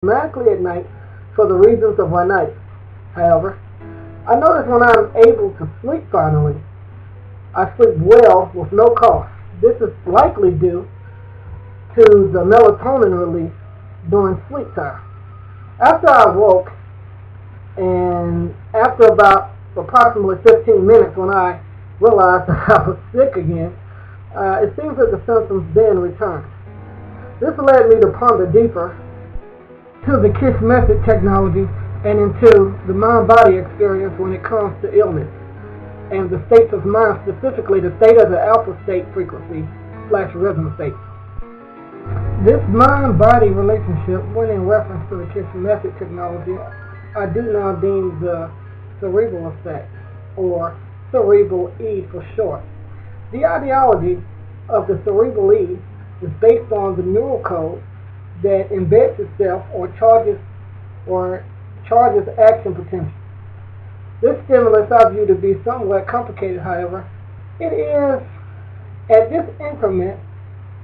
automatically at night for the reasons of rhinitis. However, I notice when I'm able to sleep finally, I sleep well with no cost. This is likely due to the melatonin release during sleep time. After I woke, and after about approximately 15 minutes when I realized that I was sick again, it seems that the symptoms then returned. This led me to ponder deeper to the KISS method technology and into the mind-body experience when it comes to illness and the states of mind, specifically the theta to alpha state frequency / rhythm state. This mind-body relationship, when in reference to the KISS method technology, I do now deem the cerebral effect, or Cerebral-E for short. The ideology of the Cerebral-E is based on the neural code that embeds itself or charges action potential. This stimulus I view to be somewhat complicated, however. It is at this increment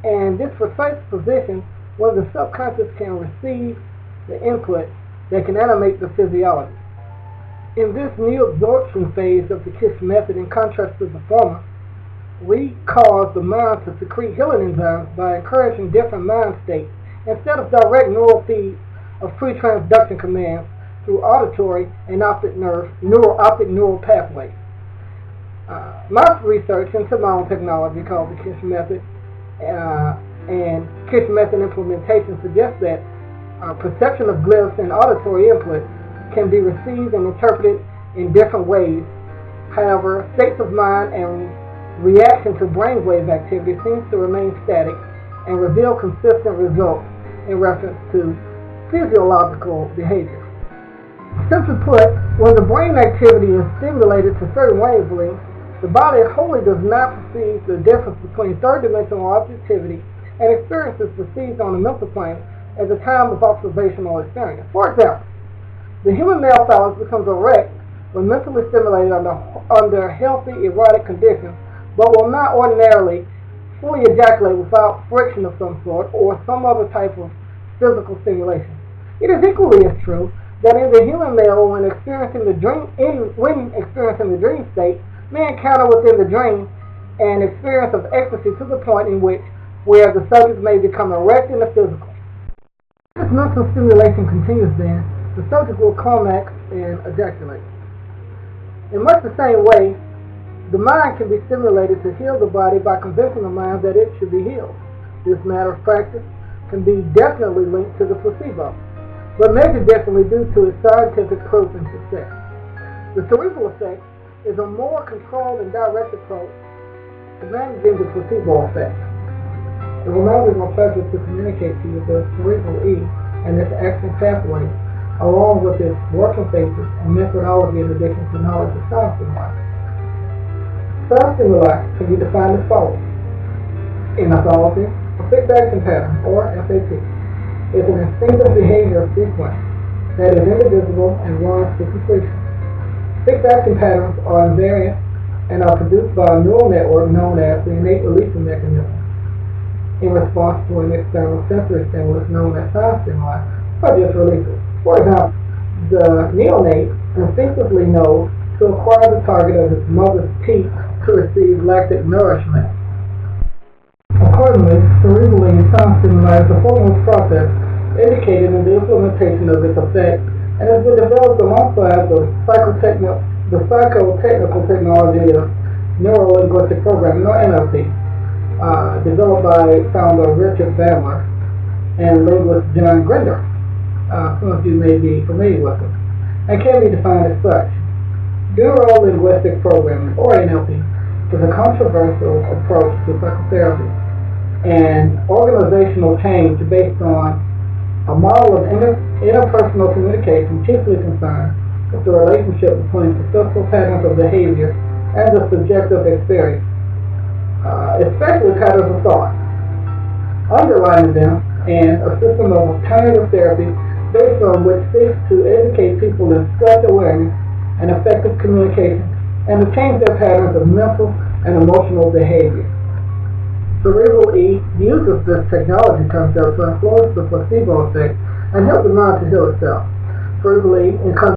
and this precise position where the subconscious can receive the input that can animate the physiology. In this new absorption phase of the KISS method, in contrast to the former, we cause the mind to secrete healing enzymes by encouraging different mind states instead of direct neural feeds of pre-transduction commands through auditory and optic neural pathways. My research into my own technology called the KISS method and KISS method implementation suggests that perception of glyphs and auditory input can be received and interpreted in different ways. However, states of mind and reaction to brainwave activity seems to remain static and reveal consistent results in reference to physiological behavior. Simply put, when the brain activity is stimulated to certain wavelengths, the body wholly does not perceive the difference between third-dimensional objectivity and experiences perceived on the mental plane at the time of observational experience. For example, the human male phallus becomes erect when mentally stimulated under healthy erotic conditions, but will not ordinarily fully ejaculate without friction of some sort or some other type of physical stimulation. It is equally as true that in the human male, when experiencing the dream state, may encounter within the dream an experience of ecstasy to the point in which where the subject may become erect in the physical. As mental stimulation continues then, the subject will climax and ejaculate. In much the same way, the mind can be stimulated to heal the body by convincing the mind that it should be healed. This matter of practice can be definitely linked to the placebo, but measured differently due to its scientific proof and success. The cerebral effect is a more controlled and direct approach to managing the placebo effect. It will now be my pleasure to communicate to you the Cerebral-E and its action pathway, along with its working phases and methodology in addition to knowledge of sound stimuli. Sound stimuli can be defined as follows. In authority, a fixed action pattern, or FAP, is an instinctive behavior sequence that is indivisible and runs to completion. Fixed action patterns are invariant and are produced by a neural network known as the innate releasing mechanism in response to an external sensory stimulus known as sound stimuli, or just releases. For example, the neonate instinctively knows to acquire the target of its mother's teat to receive lactic nourishment. Accordingly, Cerebral-E sound stimuli is a foremost process indicated in the implementation of its effect and has been developed alongside the psychotechnical technology of neuro-linguistic programming, or NLP, developed by founder Richard Bandler and linguist John Grinder. Some of you may be familiar with them, and can be defined as such. Neuro-linguistic programming, or NLP, is a controversial approach to psychotherapy and organizational change based on a model of interpersonal communication chiefly concerned with the relationship between successful patterns of behavior and the subjective experience, especially patterns of thought, underlining them, and a system of alternative therapy based on which seeks to educate people in self-awareness and effective communication and to change their patterns of mental and emotional behavior. Cerebral-E uses this technology concept to influence the placebo effect and help the mind to heal itself. Cerebral-E